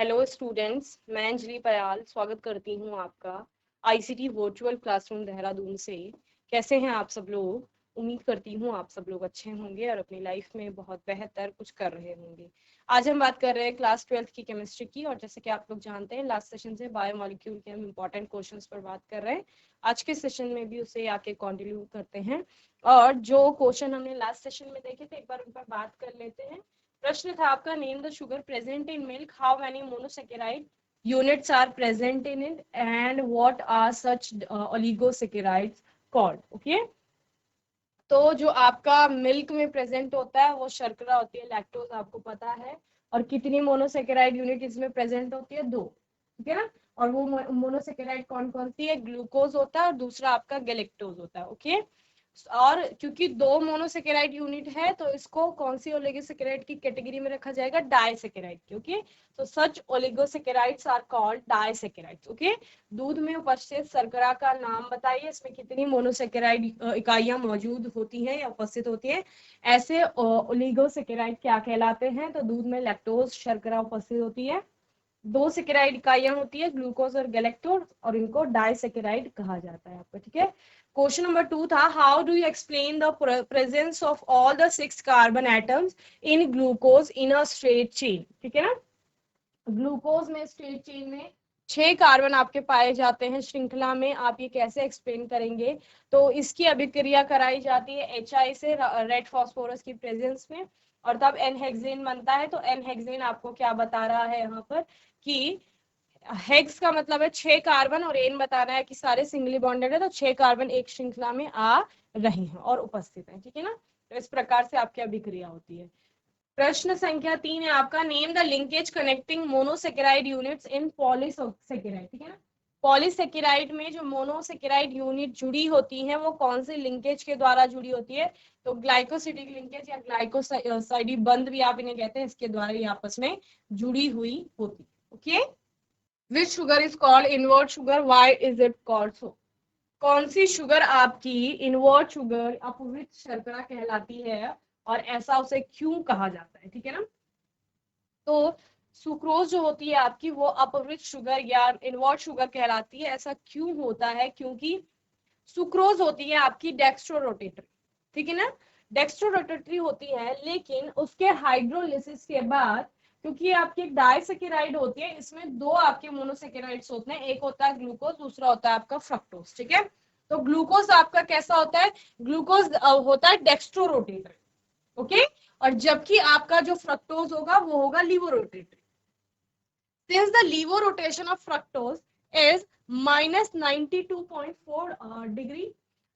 Hello students, मैं अंजलि पयाल स्वागत करती हूँ आपका आईसीटी वर्चुअल क्लासरूम देहरादून से। कैसे हैं आप सब लोग? उम्मीद करती हूँ आप सब लोग अच्छे होंगे और अपनी लाइफ में बहुत बेहतर कुछ कर रहे होंगे। आज हम बात कर रहे हैं क्लास 12th की केमिस्ट्री की, और जैसे कि आप लोग जानते हैं लास्ट सेशन से बायोमोलिक्यूल के हम इंपॉर्टेंट क्वेश्चंस पर बात कर रहे हैं। आज के सेशन में भी उसे आके कंटिन्यू करते हैं, और जो क्वेश्चन हमने लास्ट सेशन में देखे थे एक बार उन पर बात कर लेते हैं। प्रश्न था आपका, name the sugar present in milk, how many monosaccharide units are present in it and what are such oligosaccharides called. Okay, तो जो आपका मिल्क में प्रेजेंट होता है वो शर्करा होती है, लैक्टोज आपको पता है। और कितनी मोनोसेकेराइड यूनिट इसमें प्रेजेंट होती है? 2। ठीक है ना। और वो मोनोसेकेराइड कौन कौन सी है? ग्लूकोज होता है और दूसरा आपका गैलेक्टोज होता है। ओके, और क्योंकि 2 मोनोसेकेराइड यूनिट है तो इसको कौन सी ओलिगोसेकेराइड की कैटेगरी में रखा जाएगा? डाइसेकेराइड की। ओके, तो such oligosaccharides are called disaccharides. Okay, दूध में उपस्थित शर्करा का नाम बताइए, इसमें कितनी मोनोसेकेराइड इकाइयां मौजूद होती हैं या उपस्थित होती हैं? ऐसे ओलिगोसेकेराइड क्या कहलाते हैं? तो दूध में लैक्टोज शर्करा उपस्थित होती है, 2 सेकेराइड इकाइयां होती है ग्लूकोज और गैलेक्टोज, और इनको डाइसेकेराइड कहा जाता है आपका। ठीक है। क्वेश्चन नंबर 2 था, how do you explain the presence of all the 6 carbon atoms in glucose in a straight chain? ठीक है ना। ग्लूकोज में स्ट्रेट चेन में 6 कार्बन आपके पाए जाते हैं श्रृंखला में, आप ये कैसे एक्सप्लेन करेंगे? तो इसकी अभिक्रिया कराई जाती है HI से रेड फास्फोरस की प्रेजेंस में, और तब एनहेक्सेन बनता है। तो एनहेक्सेन आपको क्या बता रहा है यहाँ पर कि हेक्स का मतलब है 6 कार्बन, और एन बताना है कि सारे सिंगली बॉन्डेड है, तो 6 कार्बन एक श्रृंखला में आ रहे हैं और उपस्थित है। ठीक है ना। तो इस प्रकार से आपकी अभिक्रिया होती है। प्रश्न संख्या 3 है आपका, name the linkage connecting monosaccharide units in polysaccharide. ठीक है ना। पॉलीसेकेराइड में जो मोनोसेकेराइड यूनिट जुड़ी होती है वो कौन से लिंकेज के द्वारा जुड़ी होती है? तो ग्लाइकोसिडिक लिंकेज या ग्लाइकोसाइडी बंध भी आप इन्हें कहते हैं, इसके द्वारा ये आपस में जुड़ी हुई होती है। Okay, which sugar is called invert sugar, why is it called so? कौन सी शुगर आपकी इनवर्ट शुगर अपवृत शर्करा कहलाती है, और ऐसा उसे क्यों कहा जाता है? ठीक है ना। तो सुक्रोज जो होती है आपकी वो अपवृत शुगर या इनवर्ट शुगर कहलाती है। ऐसा क्यों होता है? क्योंकि सुक्रोज होती है आपकी डेक्स्ट्रो रोटेटरी। ठीक है ना। डेक्स्ट्रो रोटेटरी होती है, लेकिन उसके हाइड्रोलिसिस के बाद, क्योंकि ये आपकी एक डाइसेकेराइड होती है, इसमें 2 आपके मोनोसेकेराइड्स होते हैं, एक होता है ग्लूकोज, दूसरा होता है आपका फ्रक्टोज। ठीक है। तो ग्लूकोज आपका कैसा होता है? ग्लूकोज होता है डेक्स्ट्रो रोटेटरी। ओके, और जबकि आपका जो फ्रक्टोज होगा वो होगा levo rotatory. Since the levo rotation of fructose is -92.4 degree,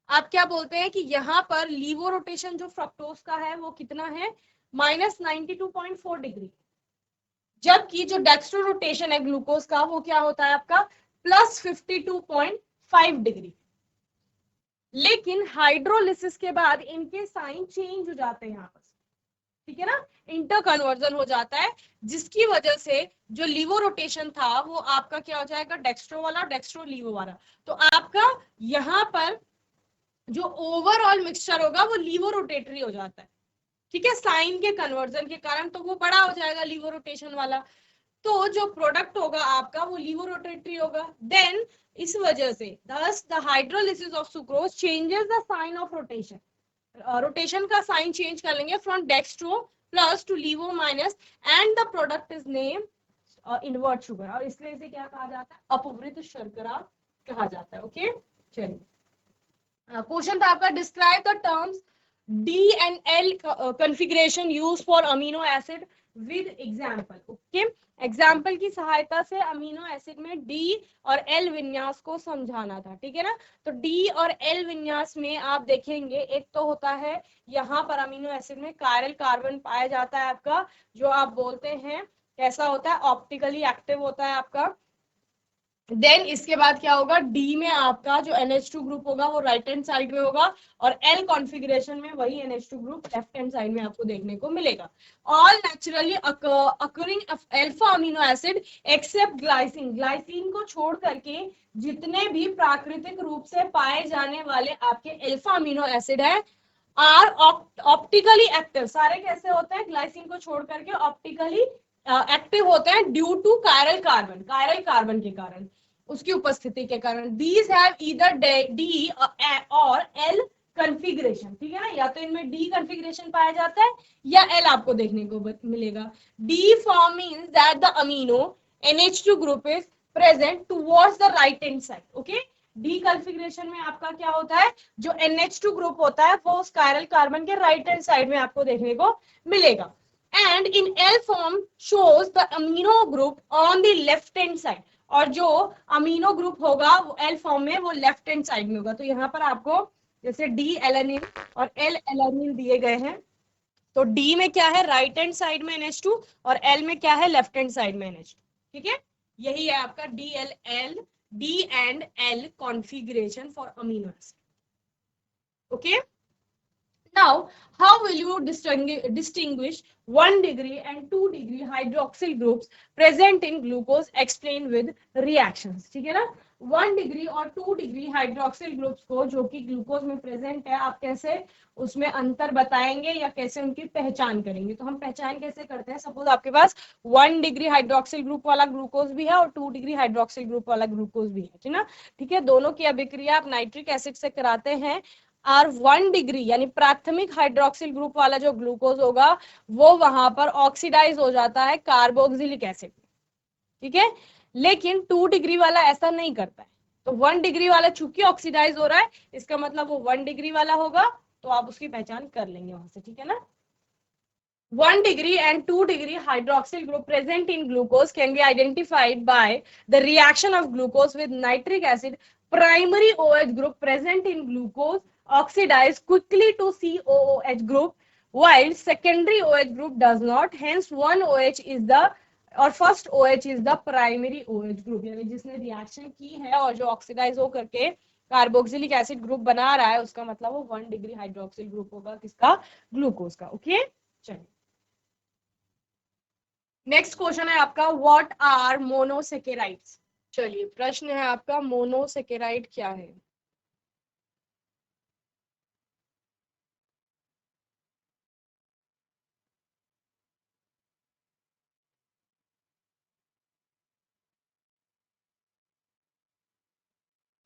आप क्या बोलते हैं कि यहाँ पर लीवो रोटेशन जो फ्रक्टोज का है वो कितना है? -92.4 डिग्री। जबकि जो डेक्स्ट्रो रोटेशन है ग्लूकोज का वो क्या होता है आपका? +52.5 डिग्री। लेकिन हाइड्रोलिसिस के बाद इनके साइन चेंज हो जाते हैं आपस। ठीक है ना, इंटर कन्वर्जन हो जाता है, जिसकी वजह से जो लीवो रोटेशन था वो आपका क्या हो जाएगा? डेक्स्ट्रो वाला, डेक्स्ट्रो लीवो वाला। तो आपका यहाँ पर जो ओवरऑल मिक्सचर होगा वो लीवो रोटेटरी हो जाता है। ठीक है, साइन के कन्वर्जन के कारण तो वो बड़ा हो जाएगा लीवो रोटेशन वाला, तो जो प्रोडक्ट होगा आपका वो लीवो रोटेटरी होगा। देन इस वजह से thus the hydrolysis of sucrose changes the sign of rotation. Rotation का साइन चेंज कर लेंगे from dextro plus to levo minus, and the product is name invert sugar, और इसलिए इसे क्या कहा जाता है? अपवृत शर्करा कहा जाता है। ओके, चलिए क्वेश्चन था आपका, describe the terms D and L configuration used for amino acid with example. Okay, example की सहायता से अमीनो एसिड में डी और एल विन्यास को समझाना था। ठीक है ना। तो डी और एल विन्यास में आप देखेंगे, एक तो होता है यहाँ पर अमीनो एसिड में कायरल कार्बन पाया जाता है आपका, जो आप बोलते हैं कैसा होता है? ऑप्टिकली एक्टिव होता है आपका। देन इसके बाद क्या होगा? डी में आपका जो NH2 ग्रुप होगा वो राइट हैंड साइड में होगा, और एल कॉन्फ़िगरेशन में वही NH2 group left hand side में आपको देखने को मिलेगा। All naturally occurring alpha amino acid except glycine, glycine को छोड़ करके जितने भी प्राकृतिक रूप से पाए जाने वाले आपके अल्फा अमीनो एसिड है आर ऑप्टिकली एक्टिव। सारे कैसे होते हैं? ग्लाइसिन को छोड़ करके ऑप्टिकली एक्टिव होते हैं ड्यू टू कायरल कार्बन के कारण, उसकी उपस्थिति के कारण। दीज हैव ईदर डी और एल कॉन्फ़िगरेशन, ठीक है ना, या तो इनमें डी कॉन्फ़िगरेशन पाया जाता है या एल आपको देखने को मिलेगा। D form means that the amino NH2 group is present towards the right hand side. Okay, D configuration में आपका क्या होता है, जो NH2 ग्रुप होता है वो उस कायरल कार्बन के राइट हैंड साइड में आपको देखने को मिलेगा। And in L form shows the amino group on the left hand side, और जो अमीनो ग्रुप होगा वो एल फॉर्म में वो लेफ्ट हैंड साइड में होगा। तो यहाँ पर आपको जैसे डी एलेनिन और एल एलेनिन दिए गए हैं, तो डी में क्या है, राइट हैंड साइड में NH2, और एल में क्या है, लेफ्ट हैंड साइड में NH2। ठीक है, यही है आपका D and L configuration for amino acid. Okay, now how will you distinguish 1 degree and 2 degree hydroxyl groups present in glucose? Explain with reactions। ठीक है ना, 1 डिग्री और 2 डिग्री हाइड्रोक्सिल ग्रुप्स को जो कि ग्लूकोज में प्रेजेंट है, आप कैसे उसमें अंतर बताएंगे या कैसे उनकी पहचान करेंगे? तो हम पहचान कैसे करते हैं, सपोज आपके पास 1 डिग्री हाइड्रोक्सिल ग्रुप वाला ग्लूकोज भी है और 2 डिग्री हाइड्रोक्सिल ग्रुप वाला ग्लूकोज भी है, ठीक ना, ठीक है, दोनों की अभिक्रिया आप नाइट्रिक एसिड से कराते हैं, और 1 डिग्री यानी प्राथमिक हाइड्रोक्सिल ग्रुप वाला जो ग्लूकोज होगा वो वहां पर ऑक्सीडाइज हो जाता है कार्बोक्सिलिक एसिड, ठीक है, लेकिन 2 डिग्री वाला ऐसा नहीं करता है। तो 1 डिग्री वाला चूंकि ऑक्सीडाइज हो रहा है, इसका मतलब वो 1 डिग्री वाला होगा, तो आप उसकी पहचान कर लेंगे वहां से, ठीक है ना। 1 degree and 2 degree hydroxyl group present in glucose can be identified by the reaction of glucose with nitric acid. Primary OH group present in glucose oxidize quickly to COOH group, while secondary OH group does not. Hence, one OH is the और first OH is the primary OH group, यानी जिसने reaction की है और जो oxidise हो करके carboxylic acid group बना रहा है, उसका मतलब वो 1 डिग्री हाइड्रोक्सिल ग्रुप होगा, किसका, ग्लूकोज का। ओके, चलिए नेक्स्ट क्वेश्चन है आपका, व्हाट आर मोनोसेकेराइड्स। चलिए प्रश्न है आपका, मोनोसेकेराइड क्या है?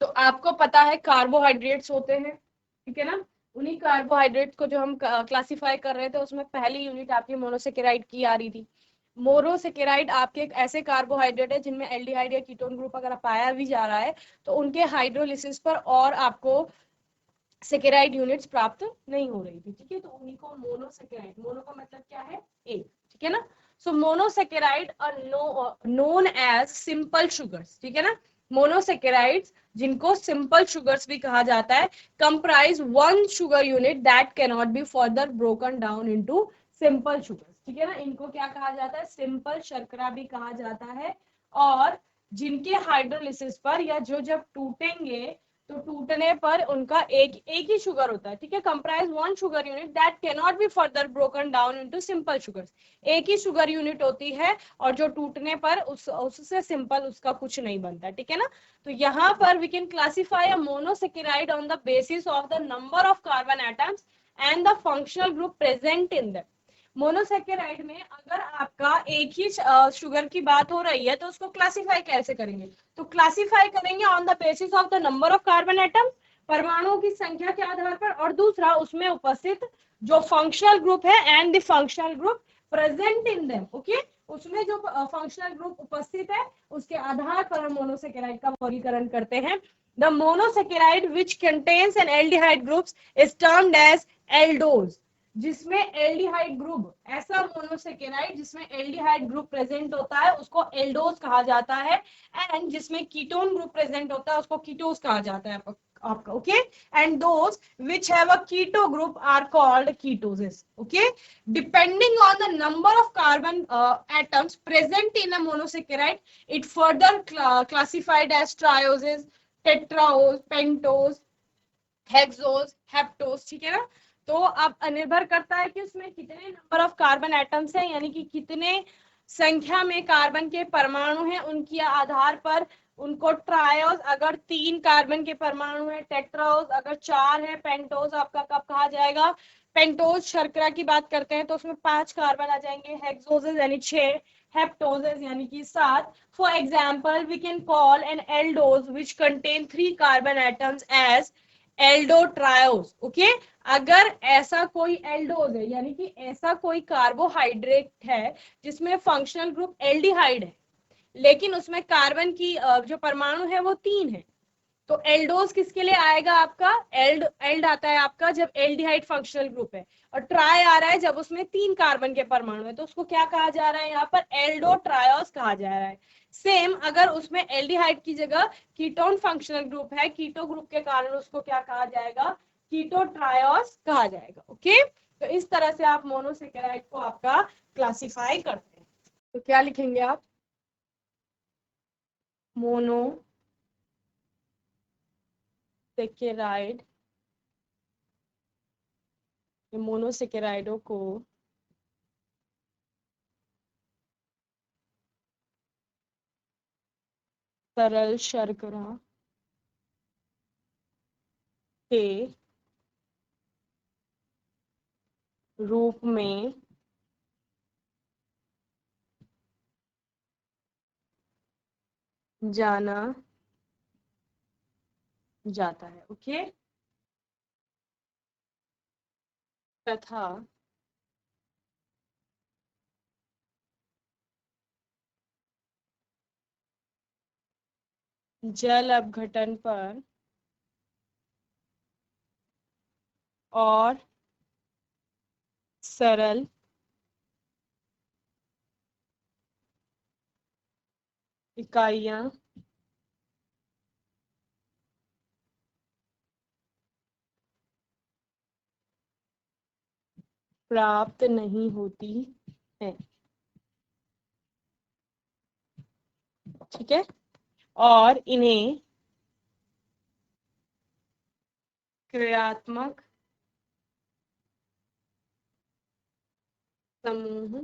तो आपको पता है कार्बोहाइड्रेट्स होते हैं, ठीक है ना, उन्हीं कार्बोहाइड्रेट्स को जो हम क्लासिफाई कर रहे थे, उसमें पहली यूनिट आपकी मोनोसेकेराइड की आ रही थी। मोनोसेकेराइड आपके एक ऐसे कार्बोहाइड्रेट है जिनमें एल्डिहाइड या कीटोन ग्रुप अगर पाया भी जा रहा है तो उनके हाइड्रोलिसिस पर और आपको सेकेराइड यूनिट्स प्राप्त नहीं हो रही थी, ठीक है, तो उन्हीं को मोनोसेकेराइड, मोनो का मतलब क्या है, एक, ठीक है ना। So monosaccharide are known as simple sugars, ठीक है ना, मोनोसेकेराइड्स जिनको सिंपल शुगर्स भी कहा जाता है, comprise 1 sugar unit that can not be further broken down into simple sugars, ठीक है ना, इनको क्या कहा जाता है, सिंपल शर्करा भी कहा जाता है, और जिनके हाइड्रोलिसिस पर या जो जब टूटेंगे तो टूटने पर उनका एक ही शुगर होता है, ठीक है, comprise 1 sugar unit that can not be further broken down into simple sugars, एक ही शुगर यूनिट होती है और जो टूटने पर उससे सिंपल उसका कुछ नहीं बनता, ठीक है ना। तो यहाँ पर we can classify a monosaccharide on the basis of the number of carbon atoms and the functional group present in that. Monosaccharide में अगर आपका एक ही शुगर की बात हो रही है तो उसको क्लासिफाई कैसे करेंगे, तो क्लासिफाई करेंगे on the basis of the number of carbon atom, परमाणुओं की संख्या के आधार पर, और दूसरा उसमें उपस्थित जो फंक्शनल ग्रुप है and the functional group present in them. Okay, उसमें जो फंक्शनल ग्रुप उपस्थित है उसके आधार पर हम मोनोसेकेराइड का वर्गीकरण करते हैं। The monosaccharide which contains an aldehyde groups is termed as aldose, जिसमें एल्डिहाइड ग्रुप, ऐसा मोनोसेकेराइड जिसमें एल्डिहाइड ग्रुप प्रेजेंट होता है उसको एल्डोज कहा जाता है, एंड जिसमें कीटोन ग्रुप प्रेजेंट होता है उसको कीटोज कहा जाता है आपका। Okay, and those which have a keto group are called ketoses. Okay, depending on the number of carbon atoms present in a monosaccharide it further classified as trioses, tetrose, pentose, hexose, heptose, ठीक है ना। तो अब निर्भर करता है कि उसमें कितने नंबर ऑफ कार्बन एटम्स हैं, यानी कि कितने संख्या में कार्बन के परमाणु हैं, उनके आधार पर उनको ट्रायोज अगर 3 कार्बन के परमाणु है, टेट्राओज अगर 4 है, पेंटोज आपका कब कहा जाएगा, पेंटोज शर्करा की बात करते हैं तो उसमें 5 कार्बन आ जाएंगे, हेक्सोजेस यानी 6, हेप्टोजेस यानी कि 7. For example we can call an aldose which contain 3 carbon atoms as aldotriose. Okay, अगर ऐसा कोई एल्डोज है यानी कि ऐसा कोई कार्बोहाइड्रेट है जिसमें फंक्शनल ग्रुप एल्डिहाइड है लेकिन उसमें कार्बन की जो परमाणु है वो 3 है, तो एल्डोज किसके लिए आएगा आपका, एल्ड एल्ड आता है आपका जब एल्डिहाइड फंक्शनल ग्रुप है, और ट्राई आ रहा है जब उसमें 3 कार्बन के परमाणु है, तो उसको क्या कहा जा रहा है यहाँ पर, एल्डो ट्रायोस कहा जा रहा है. सेम अगर उसमें एल्डिहाइड की जगह कीटोन फंक्शनल ग्रुप है, कीटो ग्रुप के कारण उसको क्या कहा जाएगा, कीटो ट्रायोस कहा जाएगा. ओके, तो इस तरह से आप मोनोसेकेराइड को आपका क्लासिफाई करते हैं. तो क्या लिखेंगे आप, मोनो सेकेराइड, मोनोसेकेराइडों को तरल शर्करा के रूप में जाना जाता है. ओके, तथा जल अपघटन पर और सरल इकाइयां प्राप्त नहीं होती है. ठीक है, और इन्हें क्रियात्मक समूह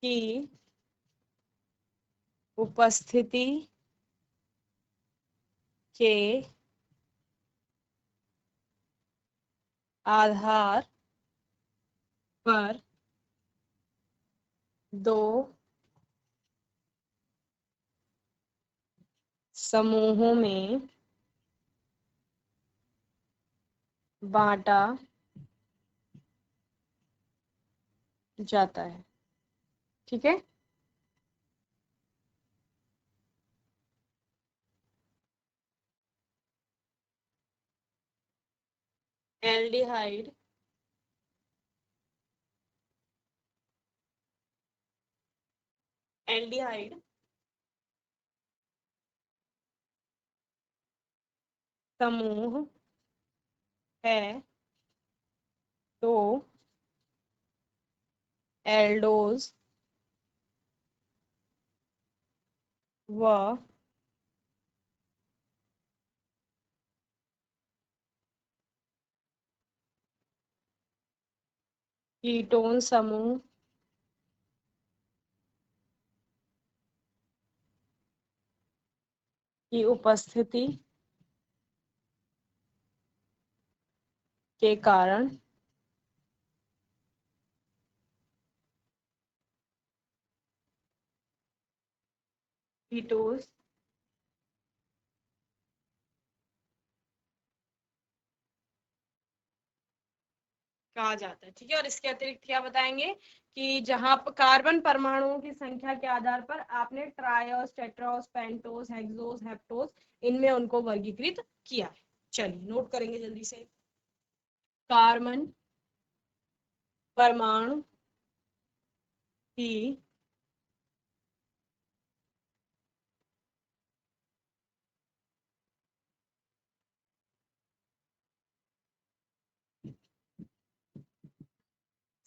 की उपस्थिति के आधार पर दो समूहों में बांटा जाता है. ठीक है, एल्डिहाइड एल्डिहाइड समूह है तो एल्डोज व कीटोन समूह की उपस्थिति के कारण कीटोस कहा जाता है. ठीक है, और इसके अतिरिक्त क्या बताएंगे कि जहां पर कार्बन परमाणुओं की संख्या के आधार पर आपने ट्रायोस, टेट्रास, पेंटोस, हेक्सोस, हेप्टोस इनमें उनको वर्गीकृत किया है. चलिए नोट करेंगे जल्दी से. कार्बन परमाणु की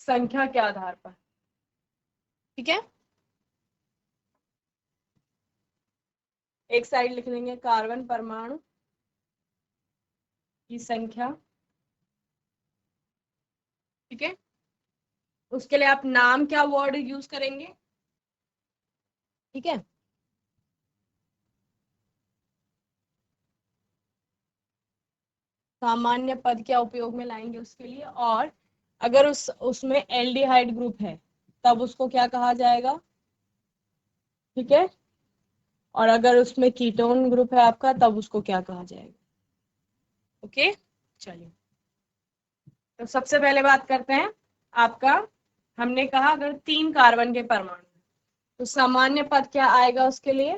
संख्या के आधार पर. ठीक है, एक साइड लिख लेंगे कार्बन परमाणु की संख्या. ठीक है, उसके लिए आप नाम क्या वर्ड यूज करेंगे. ठीक है, सामान्य पद क्या उपयोग में लाएंगे उसके लिए, और अगर उसमें एल्डिहाइड ग्रुप है तब उसको क्या कहा जाएगा, ठीक है। और अगर उसमें कीटोन ग्रुप है आपका तब उसको क्या कहा जाएगा। ओके, चलिए तो सबसे पहले बात करते हैं आपका। हमने कहा अगर 3 कार्बन के परमाणु तो सामान्य पद क्या आएगा उसके लिए,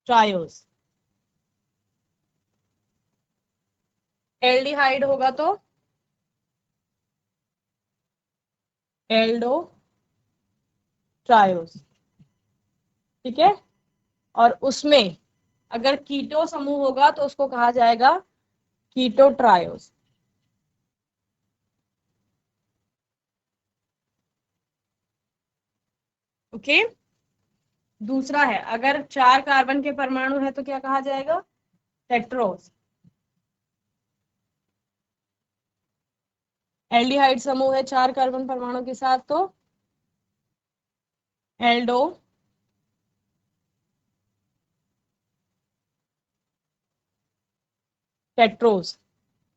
ट्रायोस। एल्डिहाइड होगा तो एल्डो ट्रायोस, ठीक है। और उसमें अगर कीटो समूह होगा तो उसको कहा जाएगा कीटो ट्रायोस। ओके, दूसरा है अगर 4 कार्बन के परमाणु है तो क्या कहा जाएगा, टेट्रोस। एल्डिहाइड समूह है 4 कार्बन परमाणु के साथ तो एल्डो टेट्रोस।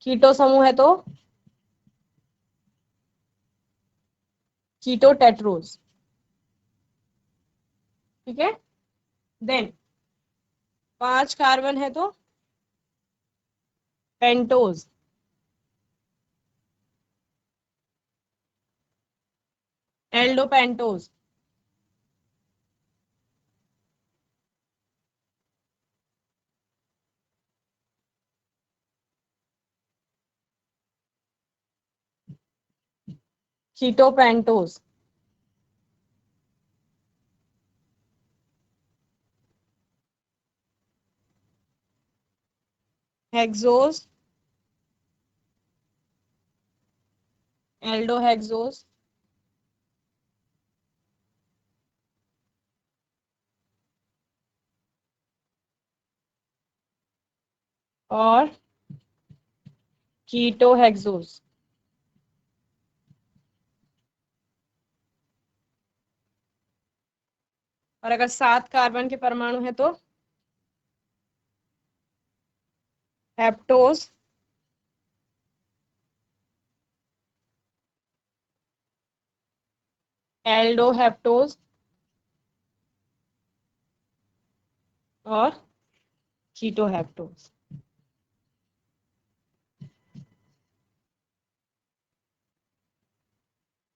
कीटो समूह है तो कीटो टेट्रोस, ठीक है। देन 5 कार्बन है तो pentose. Aldo pentose. Keto pentose. Hexose. Aldo hexose. और कीटो हेक्सोज। और अगर 7 कार्बन के परमाणु है तो हेप्टोज। Aldo heptose. और कीटो हेप्टोज,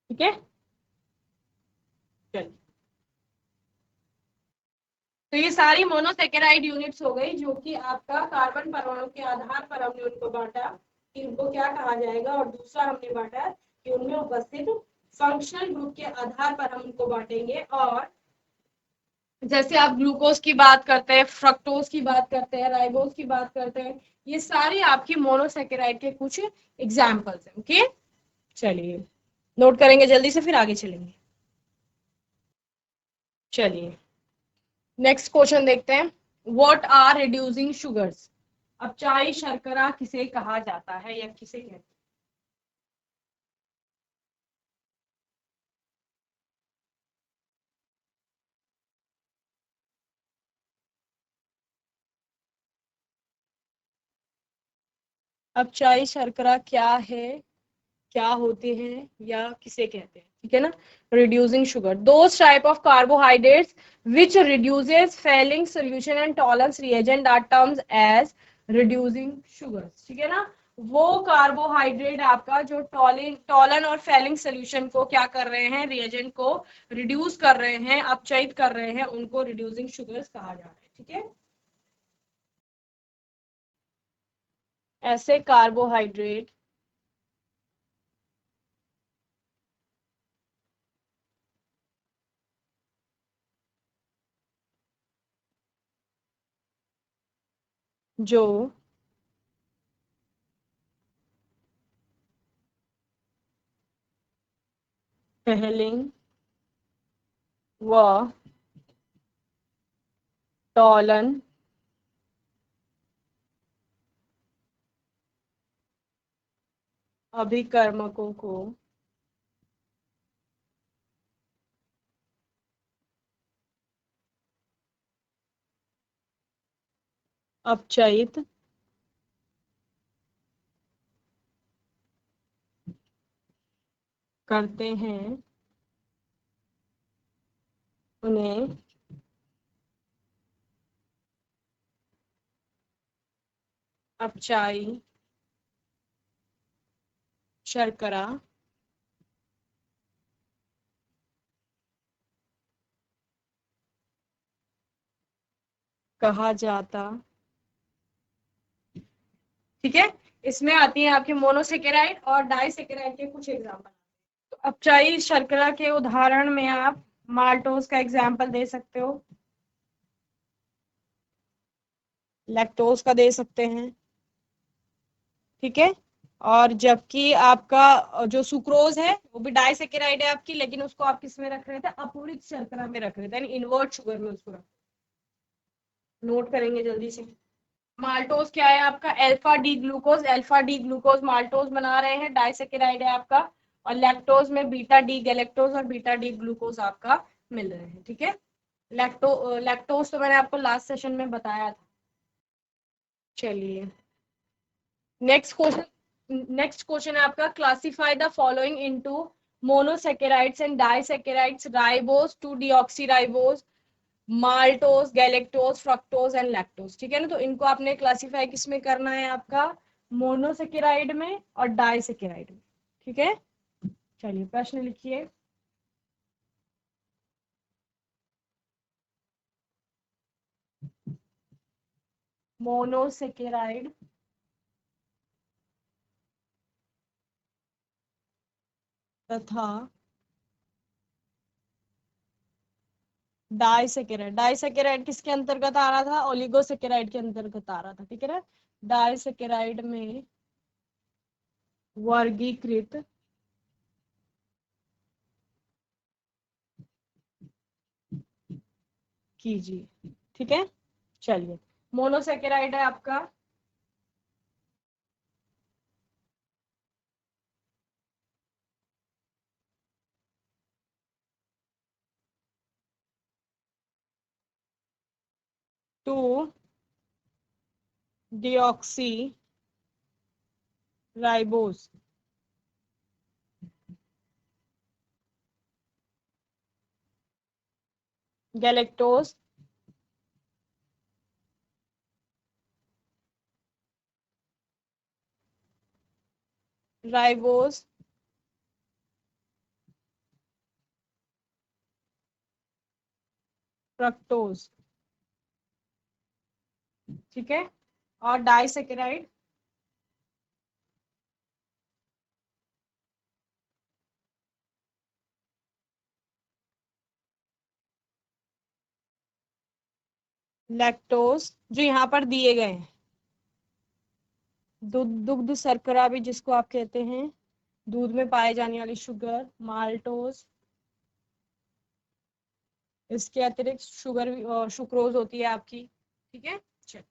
ठीक है। चलिए, तो ये सारी मोनोसेकेराइड यूनिट्स हो गई जो कि आपका कार्बन परमाणु के आधार पर हमने उनको बांटा कि उनको क्या कहा जाएगा, और दूसरा हमने बांटा कि उनमें उपस्थित फंक्शनल ग्रुप के आधार पर हम उनको बांटेंगे। और जैसे आप ग्लूकोज की बात करते हैं, फ्रक्टोज की बात करते हैं, राइबोज की बात करते हैं, ये सारी आपकी मोनोसेकेराइड के कुछ एग्जाम्पल्स हैं। ओके, चलिए नोट करेंगे जल्दी से फिर आगे चलेंगे। चलिए नेक्स्ट क्वेश्चन देखते हैं। What are reducing sugars. अब चाय शर्करा किसे कहा जाता है या किसे कहते हैं। अब चाय शर्करा क्या है, क्या होते हैं या किसे कहते हैं, ठीक है ना। Reducing sugar, those type of carbohydrates which reduces Fehling solution and Tollens reagent are terms as reducing sugars, ठीक है ना। वो कार्बोहाइड्रेट आपका जो टॉलन और फेलिंग सोल्यूशन को क्या कर रहे हैं, रिएजेंट को रिड्यूस कर रहे हैं, अपचयित कर रहे हैं, उनको रिड्यूसिंग शुगर्स कहा जा रहा है, ठीक है। ऐसे कार्बोहाइड्रेट जो फेलिंग व टॉलन अभिकर्मकों को अपचयित करते हैं उन्हें अपचाई शर्करा कहा जाता। ठीक है, इसमें आती है आपके मोनोसेकेराइड और डाइसेकेराइड के कुछ एग्जाम्पल। तो अपचाई शर्करा के उदाहरण में आप माल्टोज का एग्जाम्पल दे सकते हो, लैक्टोज का दे सकते हैं। ठीक है, और जबकि आपका जो सुक्रोज है वो भी डाइसेकेराइड है आपकी, लेकिन उसको आप किस में रख रहे थे, अपूरित शर्करा में रख रहे थे, यानी इन्वर्ट शुगर में उसको रख। नोट करेंगे जल्दी से। माल्टोज क्या है आपका, alpha D glucose, alpha D glucose maltose बना रहे हैं, डाइसेकेराइड है आपका। और लैक्टोज में बीटा डी गैलेक्टोज और बीटा डी ग्लूकोज आपका मिल रहे हैं। ठीक है, लैक्टोज तो मैंने आपको लास्ट सेशन में बताया था। चलिए नेक्स्ट क्वेश्चन है आपका, classify the following into monosaccharides and disaccharides, ribose two deoxyribose, maltose, galactose, fructose and lactose. ठीक है ना, तो इनको आपने क्लासिफाई किस में करना है, आपका मोनोसेकेराइड में और डाइसेकेराइड में। ठीक है, चलिए प्रश्न लिखिए। मोनोसेकेराइड तथा डाइसेकेराइड, डाइसेकेराइड किसके अंतर्गत आ रहा था, ओलिगोसेकेराइड के अंतर्गत आ रहा था। ठीक है ना, डाइसेकेराइड में वर्गीकृत कीजिए। ठीक है, चलिए मोनोसेकेराइड है आपका two deoxy ribose, galactose, ribose, fructose. ठीक है, और डाइसेकेराइड लैक्टोज, जो यहाँ पर दिए गए हैं, दुग्ध शर्करा भी जिसको आप कहते हैं, दूध में पाए जाने वाली शुगर, माल्टोज। इसके अतिरिक्त शुगर सुक्रोज होती है आपकी। ठीक है, चल।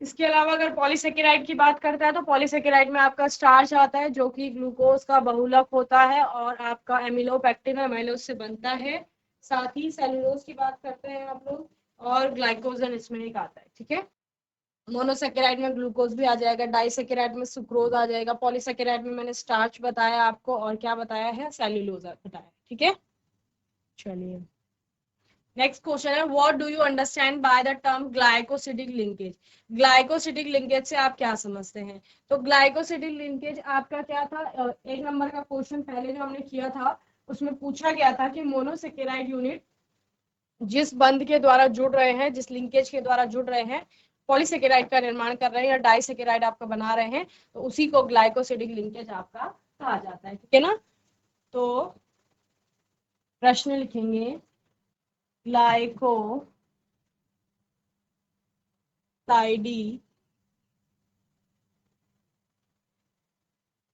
इसके अलावा अगर पॉलीसेकेराइड की बात करते हैं तो पॉलीसेकेराइड में आपका स्टार्च आता है जो कि ग्लूकोज का बहुलक होता है और आपका एमिलोपेक्टिन एमाइलोज से बनता है। साथ ही सेलुलोज की बात करते हैं आप लोग, और ग्लाइकोजन इसमें एक आता है। ठीक है, मोनोसेकेराइड में ग्लूकोज भी आ जाएगा, डाइसेकेराइड में सुक्रोज आ जाएगा, पॉलीसेकेराइड में मैंने स्टार्च बताया आपको और क्या बताया है, सेल्यूलोज बताया। ठीक है, चलिए नेक्स्ट क्वेश्चन है, what do you understand by the term glycosidic linkage. Glycosidic linkage से आप क्या समझते हैं, तो ग्लाइकोसिडिक लिंकेज आपका क्या था, एक नंबर का क्वेश्चन पहले जो हमने किया था उसमें पूछा गया था कि मोनोसेकेराइड यूनिट जिस बंध के द्वारा जुड़ रहे हैं, जिस लिंकेज के द्वारा जुड़ रहे हैं, पॉलीसेकेराइड का निर्माण कर रहे हैं या डाइसेकेराइड आपका बना रहे हैं, तो उसी को ग्लाइकोसिडिक लिंकेज आपका कहा जाता है। ठीक है ना, तो प्रश्न लिखेंगे, ग्लाइकोसाइडी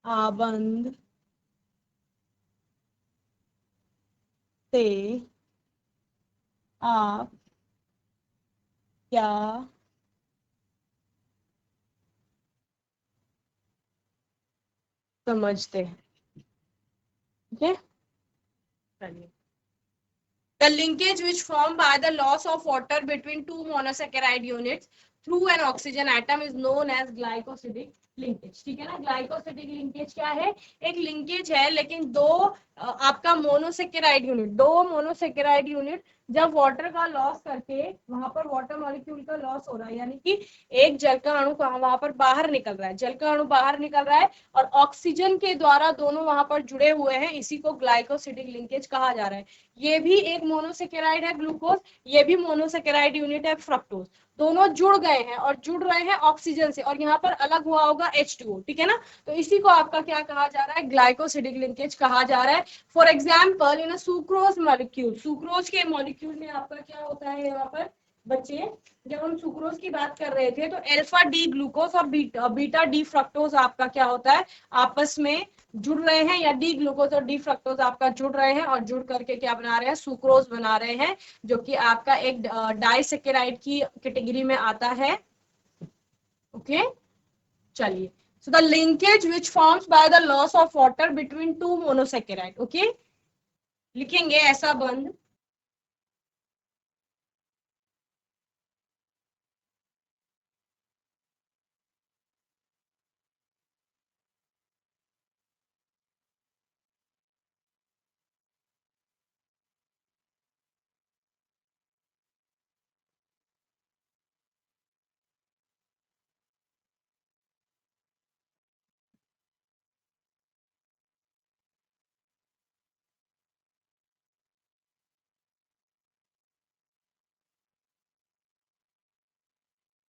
आबंध से आप क्या समझते हैं। ठीक है, चलिए, the linkage which formed by the loss of water between two monosaccharide units through an oxygen atom is known as glycosidic linkage. ठीक है ना, ग्लाइकोसिडिक लिंकेज क्या है, एक लिंकेज है लेकिन दो आपका मोनोसेकेराइड यूनिट, दो मोनोसेकेराइड यूनिट जब वाटर का लॉस करके, वहां पर वाटर मॉलिक्यूल का लॉस हो रहा है, यानी कि एक जल का अणु वहां पर बाहर निकल रहा है, जल का अणु बाहर निकल रहा है और ऑक्सीजन के द्वारा दोनों वहां पर जुड़े हुए हैं, इसी को ग्लाइकोसिडिक लिंकेज कहा जा रहा है। ये भी एक मोनोसेकेराइड है ग्लूकोज, ये भी मोनोसेकेराइड यूनिट है फ्रक्टोज, दोनों जुड़ गए हैं और जुड़ रहे हैं ऑक्सीजन से, और यहाँ पर अलग हुआ होगा H2O। ठीक है ना, तो इसी को आपका क्या कहा जा रहा है, ग्लाइकोसिडिक लिंकेज कहा जा रहा है। For example in sucrose molecule, sucrose के मॉलिक्यूल में आपका क्या होता है यहाँ पर बच्चे, जब हम सुक्रोज की बात कर रहे थे तो अल्फा डी ग्लूकोज और बीटा डी फ्रक्टोज आपका क्या होता है, आपस में जुड़ रहे हैं, या डी ग्लूकोज और डी फ्रक्टोज आपका जुड़ रहे हैं और जुड़ करके क्या बना रहे हैं, सुक्रोज बना रहे हैं, जो कि आपका एक डाइसेकेराइड की कैटेगरी में आता है। ओके, चलिए, so the linkage which forms by the loss of water between two monosaccharide, okay, लिखेंगे ऐसा बंध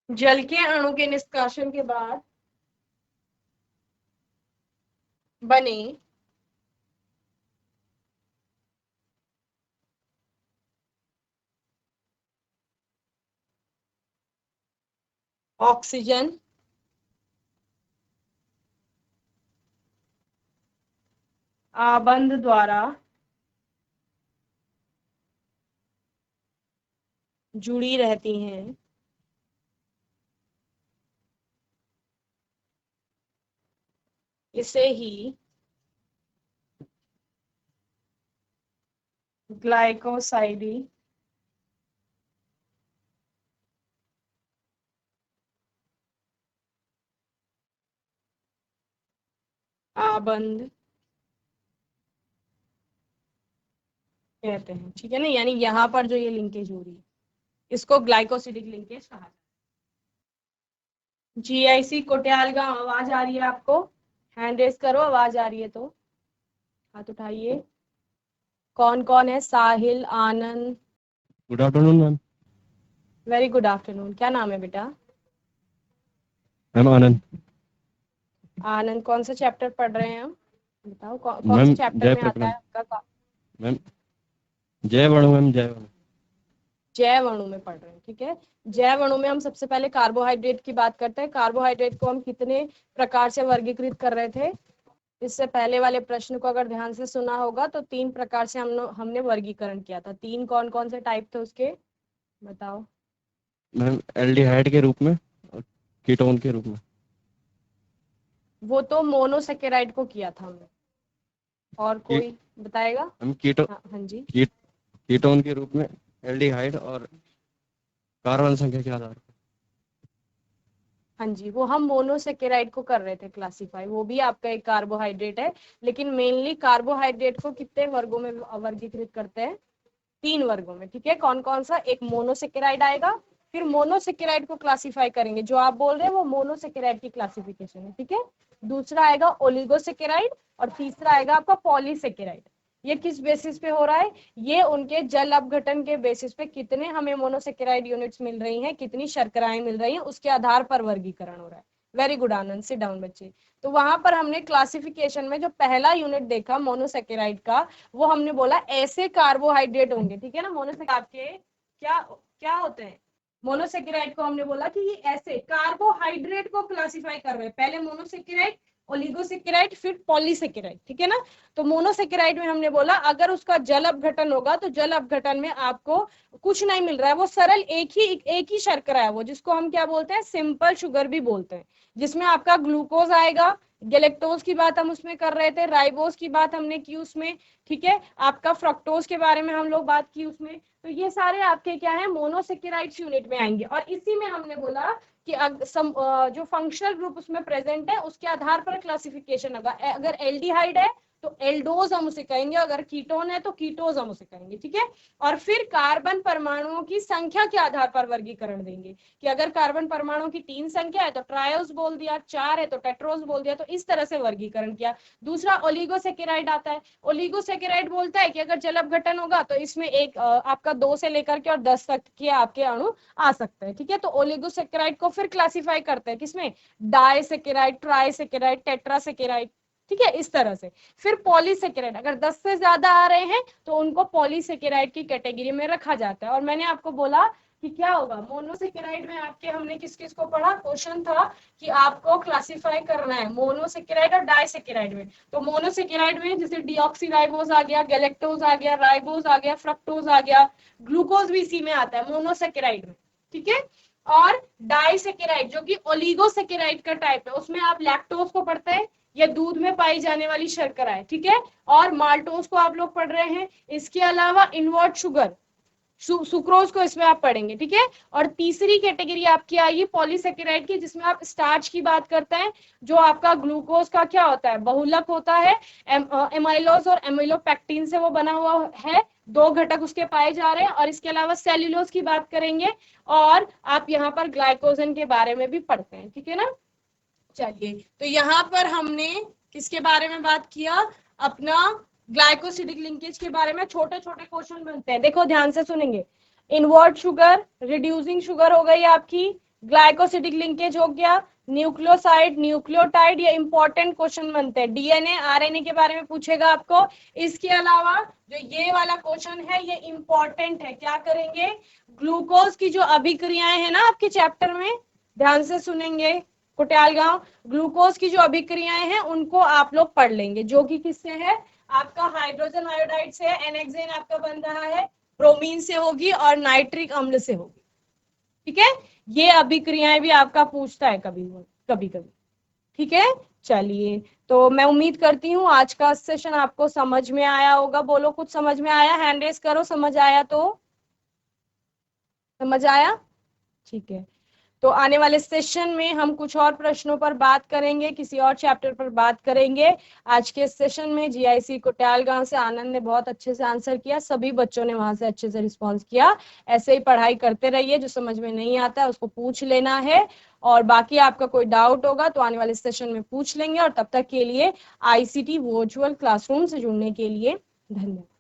जल के अणु के निष्कासन के बाद बने ऑक्सीजन आबंध द्वारा जुड़ी रहती हैं, इसे ही ग्लाइकोसाइडी आबंध कहते हैं। ठीक है ना, यानी यहाँ पर जो ये लिंकेज हो रही है इसको ग्लाइकोसिडिक लिंकेज कहा जाता है। GIC कोट्याल का आवाज आ रही है आपको, हैंड रेस करो, आवाज आ रही है तो हाथ उठाइए। कौन कौन है, Sahil, Anand. Good afternoon ma'am. Very good afternoon, क्या नाम है बेटा? मैम आनंद। आनंद, कौन सा चैप्टर पढ़ रहे हैं हम, बताओ कौन से मैम चैप्टर जय में आता प्रकरण। है आपका? मैम जय वर्णु, मैम जय वर्णु। जैव अणु में पढ़ रहे हैं, ठीक है। जैव अणु में हम सबसे पहले कार्बोहाइड्रेट की बात करते हैं। कार्बोहाइड्रेट को हम कितने प्रकार से वर्गीकृत कर रहे थे, इससे पहले वाले प्रश्न को अगर ध्यान से सुना होगा तो 3 प्रकार से हमने वर्गीकरण किया था। 3 कौन कौन से टाइप थे उसके, बताओ? मैम एल्डिहाइड के रूप में और कीटोन के रूप में। वो तो मोनोसेकेराइड को किया था हमने, और कोई बताएगा? मैम हाँ जी, कीटोन के रूप में एल्डिहाइड और कार्बन संख्या के आधार पर। हाँ जी, वो हम मोनोसेकेराइड को कर रहे थे क्लासिफाई, वो भी आपका एक कार्बोहाइड्रेट है, लेकिन मेनली कार्बोहाइड्रेट को कितने वर्गों में वर्गीकृत करते हैं, 3 वर्गों में। ठीक है, कौन कौन सा? एक मोनोसेकेराइड आएगा, फिर मोनोसेकेराइड को क्लासिफाई करेंगे, जो आप बोल रहे हैं वो मोनोसेकेराइड की क्लासिफिकेशन है। ठीक है, दूसरा आएगा ओलिगोसेकेराइड और तीसरा आएगा आपका पॉलीसेकेराइड। ये किस बेसिस पे हो रहा है, ये उनके जल अपघटन के बेसिस पे कितने हमें मोनोसेकेराइड यूनिट्स मिल रही हैं, कितनी शर्कराएं मिल रही हैं, उसके आधार पर वर्गीकरण हो रहा है। वेरी गुड आनंद, सिट डाउन बच्चे। तो वहां पर हमने क्लासिफिकेशन में जो पहला यूनिट देखा मोनोसेकेराइड का, वो हमने बोला ऐसे कार्बोहाइड्रेट होंगे। ठीक है ना, मोनोसेकेराइड के क्या क्या होते हैं, मोनोसेकेराइड को हमने बोला कि ये ऐसे कार्बोहाइड्रेट को क्लासिफाई कर रहे हैं, पहले मोनोसेकेराइड, ओलिगोसेकेराइड, फिर पॉलीसेकेराइड। ठीक है ना, तो मोनोसेकेराइड में हमने बोला अगर उसका जल अपघटन होगा तो जल अपघटन में आपको कुछ नहीं मिल रहा है, वो सरल एक ही शर्करा है, वो जिसको हम क्या बोलते हैं, सिंपल शुगर भी बोलते हैं, जिसमें आपका ग्लूकोज आएगा, गैलेक्टोज की बात हम उसमें कर रहे थे, राइबोज की बात हमने की उसमें, ठीक है, आपका फ्रक्टोज के बारे में हम लोग बात की उसमें। तो ये सारे आपके क्या है, मोनोसेकेराइड्स यूनिट में आएंगे। और इसी में हमने बोला कि जो फंक्शनल ग्रुप उसमें प्रेजेंट है उसके आधार पर क्लासिफिकेशन होगा। अगर एल्डिहाइड है तो एल्डोज हम उसे कहेंगे, अगर कीटोन है तो कीटोज हम उसे कहेंगे, ठीक है। और फिर कार्बन परमाणुओं की संख्या के आधार पर वर्गीकरण देंगे कि अगर कार्बन परमाणुओं की 3 संख्या है तो ट्रायोज बोल दिया, 4 है तो टेट्रोज बोल दिया, तो इस तरह से वर्गीकरण किया। दूसरा ओलिगोसेकेराइड आता है। ओलिगोसेकेराइड बोलता है कि अगर जल अपघटन होगा तो इसमें एक आपका 2 से लेकर के और 10 तक के आपके अणु आ सकते हैं, ठीक है। तो ओलिगोसेकेराइड को फिर क्लासिफाई करते हैं किसमें, डाइसेकेराइड, ट्राइसेकेराइड, टेट्रासेकेराइड, ठीक है, इस तरह से। फिर पॉलीसेकेराइड, अगर 10 से ज्यादा आ रहे हैं तो उनको पॉलीसेकेराइड की कैटेगरी में रखा जाता है। और मैंने आपको बोला कि क्या होगा, मोनोसेकेराइड में आपके हमने किस किस को पढ़ा, क्वेश्चन था कि आपको क्लासिफाई करना है मोनोसेकेराइड और डाइसेकेराइड में। तो मोनोसेकेराइड में जैसे डीऑक्सीराइबोज आ गया, गैलेक्टोज आ गया, राइबोज आ गया, फ्रक्टोज आ गया, ग्लूकोज भी इसी में आता है मोनोसेकेराइड में, ठीक है। और डाइसेकेराइड जो कि ओलिगोसेकेराइड का टाइप है, उसमें आप लैक्टोज को पढ़ते हैं, ये दूध में पाई जाने वाली शर्करा है, ठीक है। और माल्टोज को आप लोग पढ़ रहे हैं। इसके अलावा इनवर्ट शुगर, सुक्रोज को इसमें आप पढ़ेंगे, ठीक है। और तीसरी कैटेगरी आपकी आएगी पॉलीसेकेराइड की, जिसमें आप स्टार्च की बात करते हैं, जो आपका ग्लूकोज का क्या होता है, बहुलक होता है। एमाइलोज और एमिलोपेक्टिन से वो बना हुआ है, 2 घटक उसके पाए जा रहे हैं। और इसके अलावा सेल्यूलोज की बात करेंगे, और आप यहाँ पर ग्लाइकोजन के बारे में भी पढ़ते हैं, ठीक है ना। चलिए, तो यहाँ पर हमने किसके बारे में बात किया, अपना ग्लाइकोसिडिक लिंकेज के बारे में। छोटे छोटे क्वेश्चन बनते हैं, देखो ध्यान से सुनेंगे। इनवर्ट शुगर, रिड्यूसिंग शुगर हो गई आपकी, ग्लाइकोसिडिक लिंकेज हो गया, न्यूक्लियोसाइड, न्यूक्लियोटाइड, ये इंपॉर्टेंट क्वेश्चन बनते हैं। डीएनए, आरएनए के बारे में पूछेगा आपको। इसके अलावा जो ये वाला क्वेश्चन है ये इंपॉर्टेंट है, क्या करेंगे, ग्लूकोज की जो अभिक्रियाएं है ना आपके चैप्टर में, ध्यान से सुनेंगे कुटियालगांव, ग्लूकोज की जो अभिक्रियाएं हैं उनको आप लोग पढ़ लेंगे, जो कि किससे है, आपका हाइड्रोजन आयोडाइड से, एनेक्सेन आपका बन रहा है ब्रोमीन से होगी, और नाइट्रिक अम्ल से होगी, ठीक है। ये अभिक्रियाएं भी आपका पूछता है कभी कभी कभी, ठीक है। चलिए, तो मैं उम्मीद करती हूँ आज का सेशन आपको समझ में आया होगा। बोलो कुछ समझ में आया, हैंड रेस करो, समझ आया तो, समझ आया, ठीक है। तो आने वाले सेशन में हम कुछ और प्रश्नों पर बात करेंगे, किसी और चैप्टर पर बात करेंगे। आज के सेशन में जीआईसी कोटालगांव से आनंद ने बहुत अच्छे से आंसर किया, सभी बच्चों ने वहां से अच्छे से रिस्पॉन्स किया। ऐसे ही पढ़ाई करते रहिए, जो समझ में नहीं आता है उसको पूछ लेना है, और बाकी आपका कोई डाउट होगा तो आने वाले सेशन में पूछ लेंगे। और तब तक के लिए आईसीटी वर्चुअल क्लासरूम से जुड़ने के लिए धन्यवाद।